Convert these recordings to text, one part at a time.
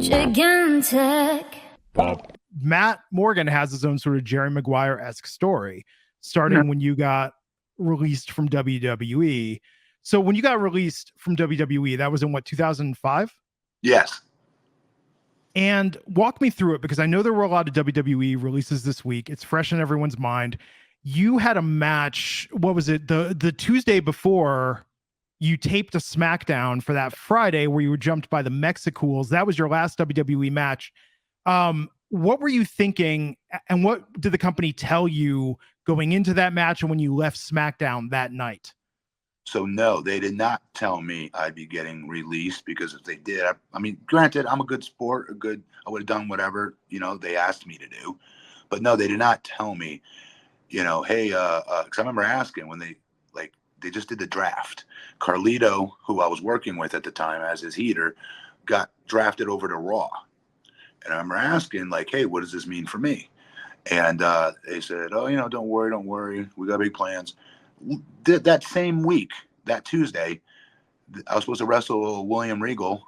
gigantic. Matt Morgan has his own sort of Jerry Maguire-esque story, starting when you got released from WWE. So when you got released from WWE, that was in what, 2005? Yes. And walk me through it, because I know there were a lot of WWE releases this week. It's fresh in everyone's mind. You had a match. What was it? The Tuesday before, you taped a SmackDown for that Friday where you were jumped by the Mexicools. That was your last WWE match. What were you thinking, and what did the company tell you going into that match and when you left SmackDown that night? So no, they did not tell me I'd be getting released, because if they did, I mean, granted, I'm a good sport, I would have done whatever, they asked me to do. But no, they did not tell me, hey, because I remember asking when they just did the draft. Carlito, who I was working with at the time as his heater, got drafted over to Raw. And I remember asking, hey, what does this mean for me? And they said, oh, don't worry. We got big plans. That same week, that Tuesday, I was supposed to wrestle William Regal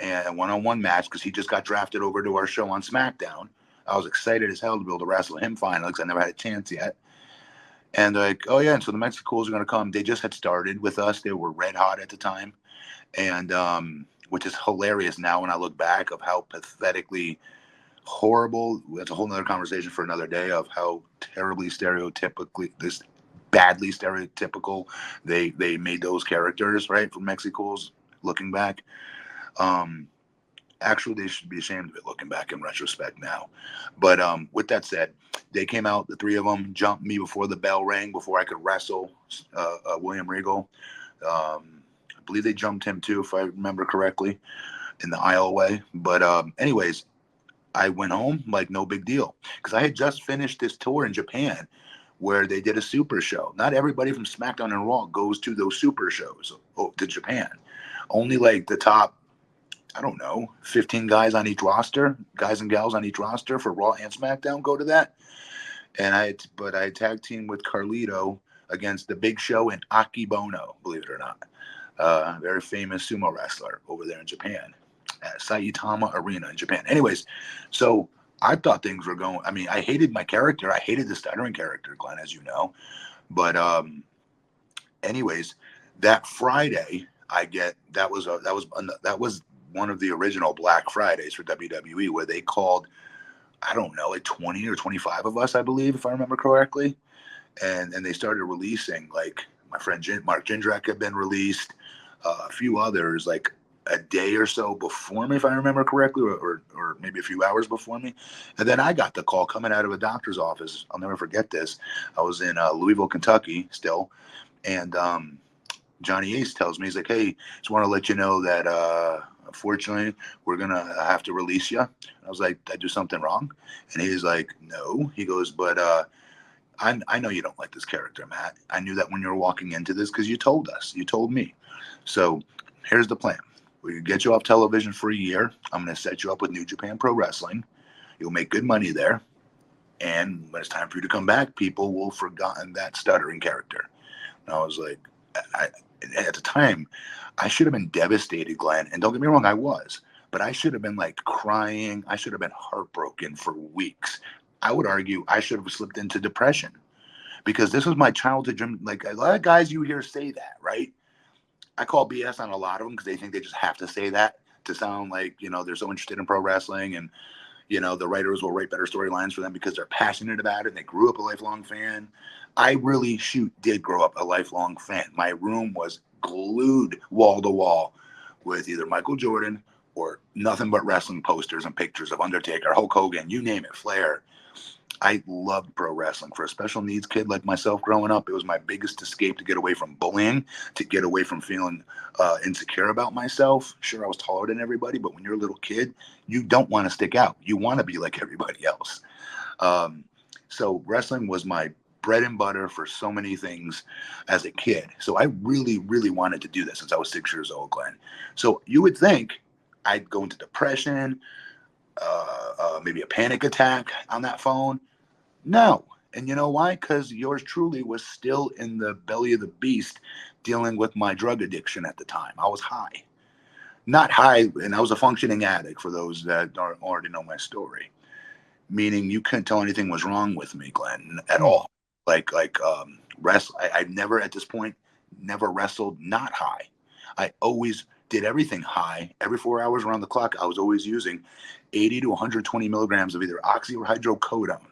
and a one-on-one match, because he just got drafted over to our show on SmackDown. I was excited as hell to be able to wrestle him finally, because I never had a chance yet. And they're like, oh yeah, and so the Mexicools are going to come. They just had started with us. They were red hot at the time. And which is hilarious now when I look back of how pathetically horrible. That's a whole nother conversation for another day, of how badly stereotypical they made those characters, right, from Mexicools, looking back. Actually, they should be ashamed of it looking back in retrospect now. But with that said, they came out, the three of them jumped me before the bell rang, before I could wrestle William Regal. I believe they jumped him too, if I remember correctly, in the aisleway. But anyways, I went home like no big deal, because I had just finished this tour in Japan where they did a super show. Not everybody from SmackDown and Raw goes to those super shows to Japan. Only the top, 15 guys on each roster, guys and gals on each roster for Raw and SmackDown go to that. And I tag teamed with Carlito against the Big Show and Aki Bono, believe it or not. Very famous sumo wrestler over there in Japan at Saitama Arena in Japan. Anyways, so I thought things were going. I mean, I hated my character. I hated the stuttering character, Glenn, as you know. But anyways, that Friday that was one of the original Black Fridays for WWE, where they called, 20 or 25 of us, I believe, if I remember correctly. And they started releasing, my friend Mark Jindrak had been released, a few others, a day or so before me, if I remember correctly, or maybe a few hours before me. And then I got the call coming out of a doctor's office. I'll never forget this. I was in Louisville, Kentucky still. And Johnny Ace tells me, he's like, hey, just want to let you know that unfortunately we're going to have to release you. I was like, did I do something wrong? And he's like, no. He goes, but I know you don't like this character, Matt. I knew that when you were walking into this, because you told me. So here's the plan. We can get you off television for a year. I'm going to set you up with New Japan Pro Wrestling. You'll make good money there. And when it's time for you to come back, people will have forgotten that stuttering character. And I was like, at the time, I should have been devastated, Glenn. And don't get me wrong, I was. But I should have been crying. I should have been heartbroken for weeks. I would argue I should have slipped into depression, because this was my childhood dream. A lot of guys you hear say that, right? I call BS on a lot of them, because they think they just have to say that to sound like, they're so interested in pro wrestling, and, the writers will write better storylines for them because they're passionate about it and they grew up a lifelong fan. I really did grow up a lifelong fan. My room was glued wall to wall with either Michael Jordan or nothing but wrestling posters and pictures of Undertaker, Hulk Hogan, you name it, Flair. I loved pro wrestling. For a special needs kid like myself growing up, it was my biggest escape to get away from bullying, to get away from feeling insecure about myself. Sure, I was taller than everybody, but when you're a little kid, you don't want to stick out. You want to be like everybody else. So wrestling was my bread and butter for so many things as a kid. So I really, really wanted to do this since I was 6 years old, Glenn. So you would think I'd go into depression, maybe a panic attack on that phone. No. And you know why? Because yours truly was still in the belly of the beast dealing with my drug addiction at the time. I was high. not high, and I was a functioning addict for those that don't already know my story. Meaning you couldn't tell anything was wrong with me, Glenn, at all. I've never at this point never wrestled not high. I always did everything high. Every 4 hours around the clock, I was always using 80 to 120 milligrams of either oxy or hydrocodone,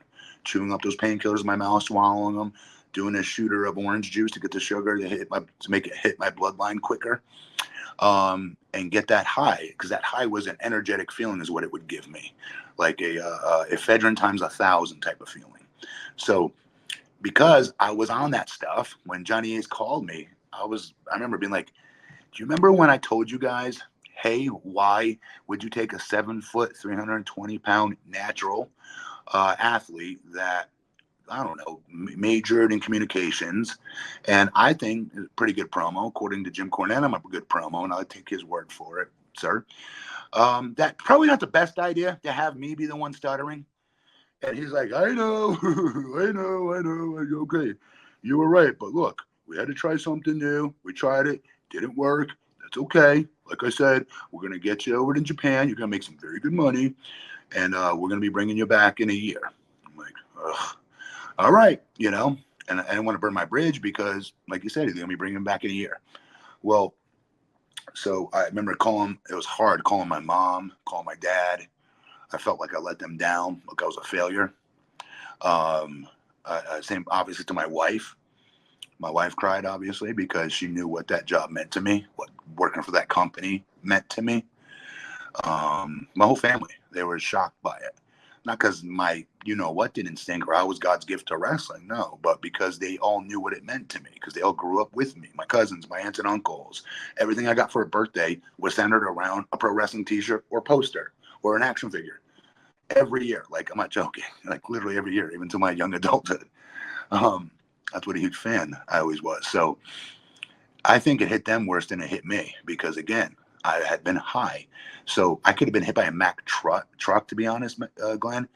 chewing up those painkillers in my mouth, swallowing them, doing a shooter of orange juice to get the sugar to make it hit my bloodline quicker, and get that high, because that high was an energetic feeling is what it would give me, like a ephedrine times 1,000 type of feeling. So because I was on that stuff, when Johnny Ace called me, I remember being like, do you remember when I told you guys, hey, why would you take a 7-foot, 320-pound natural athlete that, I don't know, majored in communications, and I think it's a pretty good promo. According to Jim Cornette, I'm a good promo, and I'll take his word for it, sir. That probably not the best idea to have me be the one stuttering. And he's like, I know, I know. Okay, you were right, but look, we had to try something new. We tried it, didn't work. That's okay. Like I said, we're gonna get you over to Japan. You're gonna make some very good money, and we're gonna be bringing you back in a year. I'm like, ugh. All right, and I didn't want to burn my bridge because, like you said, he's going to be bringing him back in a year. Well, so I remember it was hard calling my mom, calling my dad. I felt like I let them down, like I was a failure. Same, obviously, to my wife. My wife cried, obviously, because she knew what that job meant to me, what working for that company meant to me. My whole family, they were shocked by it. Not because my, what didn't stink or I was God's gift to wrestling. No, but because they all knew what it meant to me, because they all grew up with me. My cousins, my aunts and uncles. Everything I got for a birthday was centered around a pro wrestling t-shirt or poster or an action figure. Every year. Like, I'm not joking. Like, literally every year, even to my young adulthood. That's what a huge fan I always was. So I think it hit them worse than it hit me because, again, I had been high. So I could have been hit by a Mack truck, to be honest, Glenn,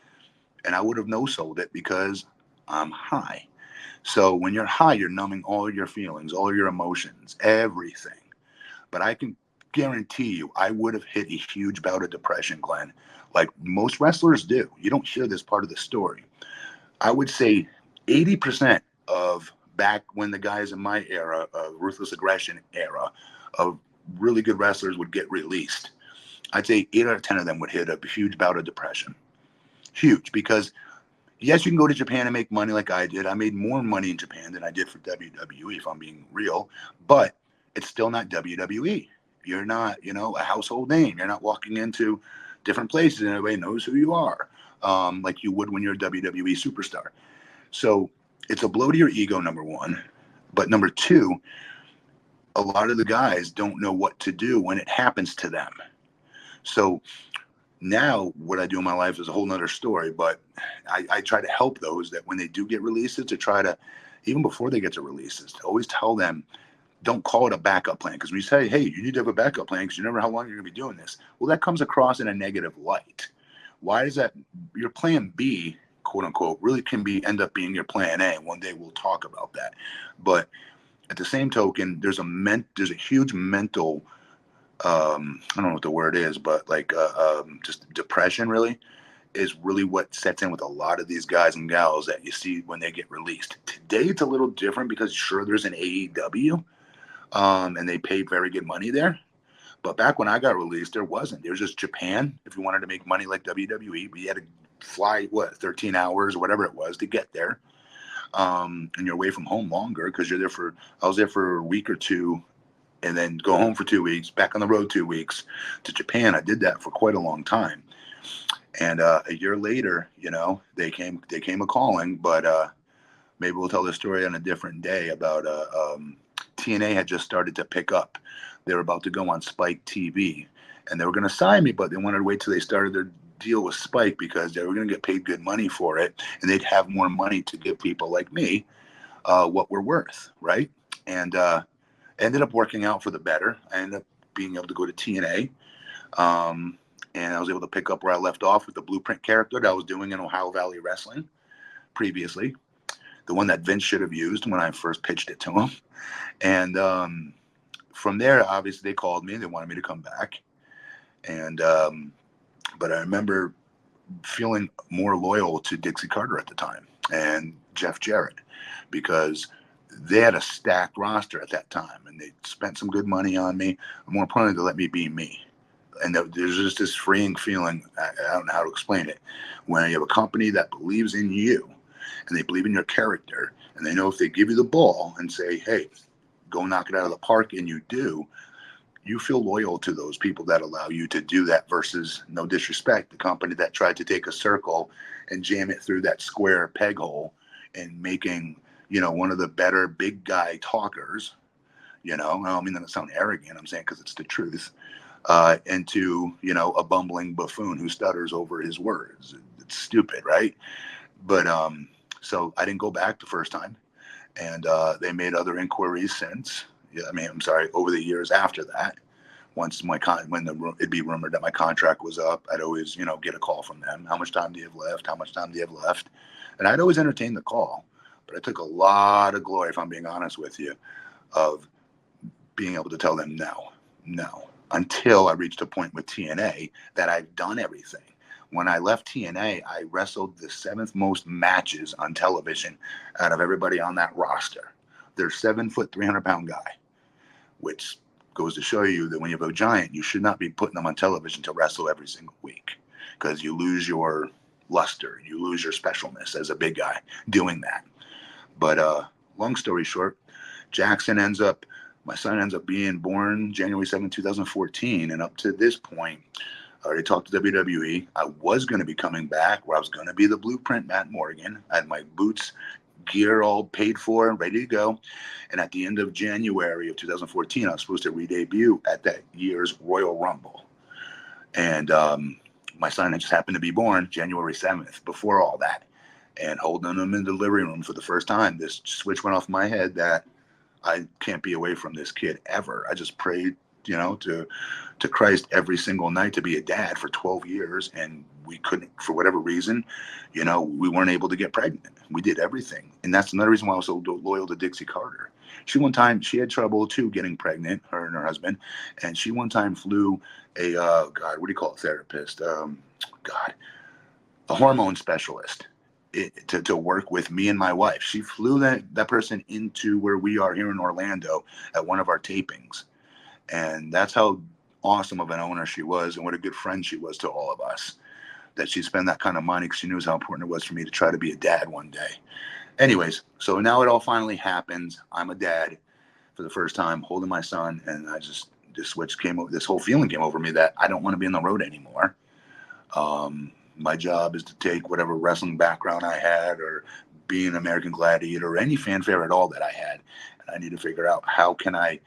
and I would have no-sold it because I'm high. So when you're high, you're numbing all your feelings, all your emotions, everything. But I can guarantee you I would have hit a huge bout of depression, Glenn, like most wrestlers do. You don't hear this part of the story. I would say 80% of back when the guys in my era, Ruthless Aggression era, of really good wrestlers would get released. I'd say 8 out of 10 of them would hit a huge bout of depression. Huge, because yes, you can go to Japan and make money like I did. I made more money in Japan than I did for WWE, if I'm being real, but it's still not WWE. You're not, a household name. You're not walking into different places and everybody knows who you are, like you would when you're a WWE superstar. So it's a blow to your ego, number one. But number two, a lot of the guys don't know what to do when it happens to them. So now what I do in my life is a whole nother story, but I try to help those that when they do get releases, to try to, even before they get to releases, to always tell them, don't call it a backup plan. Because when you say, hey, you need to have a backup plan because you never know how long you're going to be doing this. Well, that comes across in a negative light. Why is that? Your plan B, quote unquote, really can end up being your plan A. One day we'll talk about that. But at the same token, there's a huge mental, I don't know what the word is, but like just depression really is really what sets in with a lot of these guys and gals that you see when they get released. Today it's a little different because sure, there's an AEW, and they paid very good money there. But back when I got released, there wasn't. There was just Japan. If you wanted to make money like WWE, but you had to fly 13 hours or whatever it was to get there, and you're away from home longer because I was there for a week or two, and then go home for 2 weeks, back on the road 2 weeks to Japan. I did that for quite a long time. And a year later, they came a calling, but maybe we'll tell the story on a different day about TNA had just started to pick up. They were about to go on Spike TV, and they were going to sign me, but they wanted to wait till they started their deal with Spike because they were going to get paid good money for it, and they'd have more money to give people like me what we're worth, right? And ended up working out for the better. I ended up being able to go to TNA, and I was able to pick up where I left off with the Blueprint character that I was doing in Ohio Valley Wrestling previously, the one that Vince should have used when I first pitched it to him. And from there, obviously, they called me. They wanted me to come back. And but I remember feeling more loyal to Dixie Carter at the time and Jeff Jarrett, because they had a stacked roster at that time, and they spent some good money on me. More importantly, to let me be me. And there's just this freeing feeling. I don't know how to explain it. When you have a company that believes in you, and they believe in your character, and they know if they give you the ball and say, "Hey, go knock it out of the park," and you do, you feel loyal to those people that allow you to do that, versus, no disrespect, the company that tried to take a circle and jam it through that square peg hole and making, one of the better big guy talkers, I don't mean that to sound arrogant, I'm saying because it's the truth, into, a bumbling buffoon who stutters over his words. It's stupid, right? But so I didn't go back the first time, and they made other inquiries since. Yeah, I mean, I'm sorry, over the years after that. Once it'd be rumored that my contract was up, I'd always, get a call from them. How much time do you have left? How much time do you have left? And I'd always entertain the call, but I took a lot of glory, if I'm being honest with you, of being able to tell them no, until I reached a point with TNA that I've done everything. When I left TNA, I wrestled the 7th most matches on television out of everybody on that roster. They're 7-foot, 300-pound guy, which goes to show you that when you have a giant, you should not be putting them on television to wrestle every single week, because you lose your luster, you lose your specialness as a big guy doing that. But long story short, my son ends up being born January 7, 2014. And up to this point, I already talked to WWE. I was going to be coming back, where I was going to be the Blueprint Matt Morgan. I had my boots, gear all paid for, ready to go. And at the end of January of 2014, I was supposed to re-debut at that year's Royal Rumble. And my son had just happened to be born January 7th, before all that. And holding him in the delivery room for the first time, this switch went off my head that I can't be away from this kid ever. I just prayed, to Christ every single night to be a dad for 12 years. And we couldn't, for whatever reason, we weren't able to get pregnant. We did everything. And that's another reason why I was so loyal to Dixie Carter. She had trouble too getting pregnant, her and her husband. And she one time flew a, God, what do you call it, therapist? A hormone specialist to work with me and my wife. She flew that person into where we are here in Orlando at one of our tapings. And that's how awesome of an owner she was, and what a good friend she was to all of us, that she spent that kind of money, because she knew how important it was for me to try to be a dad one day. Anyways, so now it all finally happens. I'm a dad for the first time, holding my son, and this whole feeling came over me that I don't want to be on the road anymore. My job is to take whatever wrestling background I had, or being an American Gladiator, or any fanfare at all that I had, and I need to figure out how can I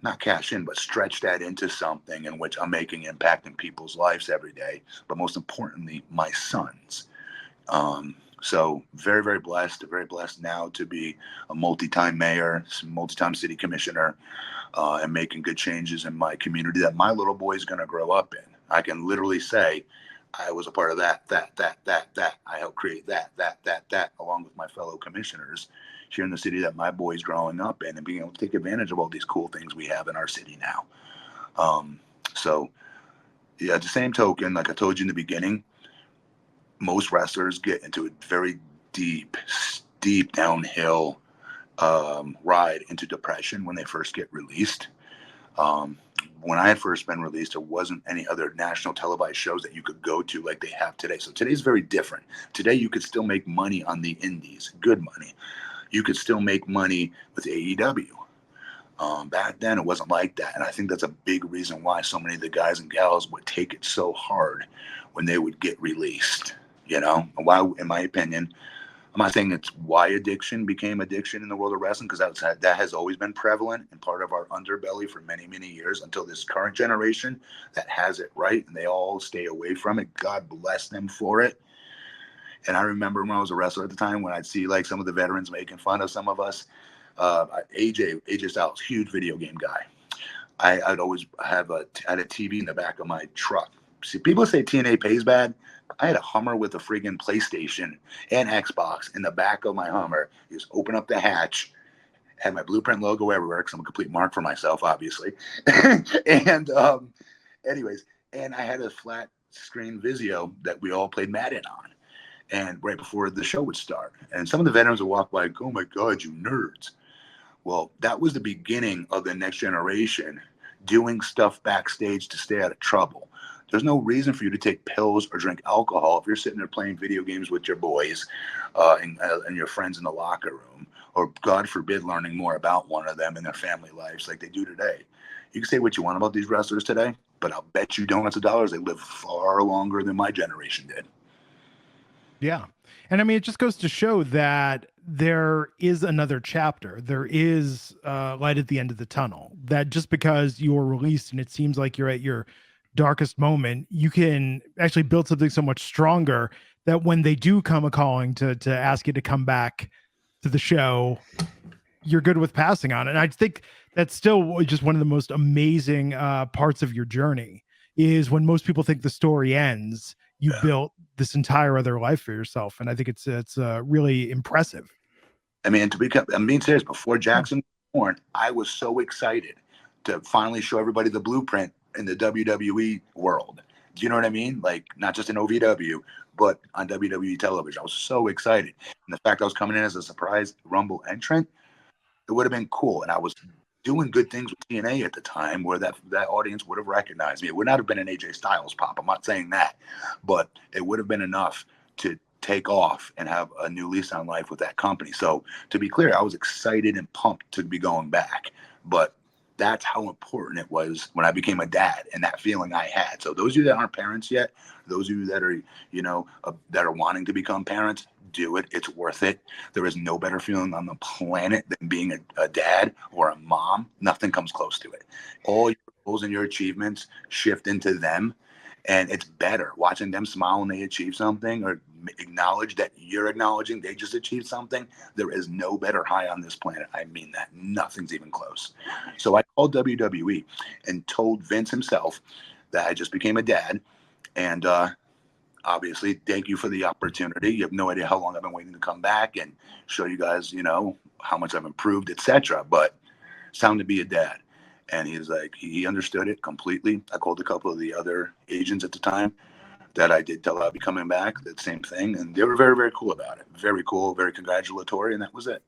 not cash in, but stretch that into something in which I'm making impact in people's lives every day, but most importantly, my son's. So very, very blessed now to be a multi-time mayor, multi-time city commissioner, and making good changes in my community that my little boy is going to grow up in. I can literally say I was a part of that. I helped create that, along with my fellow commissioners here in the city that my boy's growing up in, and being able to take advantage of all these cool things we have in our city now. So yeah, at the same token, like I told you in the beginning, most wrestlers get into a very deep, steep downhill ride into depression when they first get released. When I had first been released, there wasn't any other national televised shows that you could go to like they have today. So today's very different. Today, you could still make money on the indies, good money. You could still make money with AEW. Back then, it wasn't like that. And I think that's a big reason why so many of the guys and gals would take it so hard when they would get released. Why, in my opinion, I'm not saying it's why addiction became addiction in the world of wrestling, because that has always been prevalent and part of our underbelly for many, many years, until this current generation that has it right, and they all stay away from it. God bless them for it. And I remember when I was a wrestler at the time, when I'd see like some of the veterans making fun of some of us. AJ Styles, huge video game guy. I'd always had a TV in the back of my truck. See, people say TNA pays bad. I had a Hummer with a friggin' PlayStation and Xbox in the back of my Hummer. You just open up the hatch, had my Blueprint logo everywhere, because I'm a complete mark for myself, obviously. And anyways, and I had a flat screen Vizio that we all played Madden on. And right before the show would start, and some of the veterans would walk by, like, "Oh my God, you nerds!" Well, that was the beginning of the next generation doing stuff backstage to stay out of trouble. There's no reason for you to take pills or drink alcohol if you're sitting there playing video games with your boys and your friends in the locker room, or God forbid, learning more about one of them and their family lives like they do today. You can say what you want about these wrestlers today, but I'll bet you donuts of dollars they live far longer than my generation did. Yeah. And I mean, it just goes to show that there is another chapter. There is light at the end of the tunnel. That just because you're released and it seems like you're at your darkest moment, you can actually build something so much stronger that when they do come a calling to ask you to come back to the show, you're good with passing on it. And I think that's still just one of the most amazing parts of your journey is when most people think the story ends, you built this entire other life for yourself. And I think it's really impressive. I mean, I'm being serious. Before Jackson was born, I was so excited to finally show everybody the blueprint in the WWE world. Do you know what I mean? Like, not just in OVW, but on WWE television. I was so excited. And the fact I was coming in as a surprise Rumble entrant, it would have been cool. And I was doing good things with TNA at the time where that audience would have recognized me. It would not have been an AJ Styles pop. I'm not saying that, but it would have been enough to take off and have a new lease on life with that company. So to be clear, I was excited and pumped to be going back, but that's how important it was when I became a dad and that feeling I had. So those of you that aren't parents yet, those of you that are, that are wanting to become parents, do it. It's worth it. There is no better feeling on the planet than being a dad or a mom. Nothing comes close to it. All your goals and your achievements shift into them. And it's better watching them smile when they achieve something or acknowledge that you're acknowledging they just achieved something. There is no better high on this planet. I mean that. Nothing's even close. So I called WWE and told Vince himself that I just became a dad. And obviously, thank you for the opportunity. You have no idea how long I've been waiting to come back and show you guys, how much I've improved, etc. But it's time to be a dad. And he's like, he understood it completely. I called a couple of the other agents at the time that I did tell I'd be coming back, that same thing. And they were very, very cool about it. Very cool, very congratulatory. And that was it.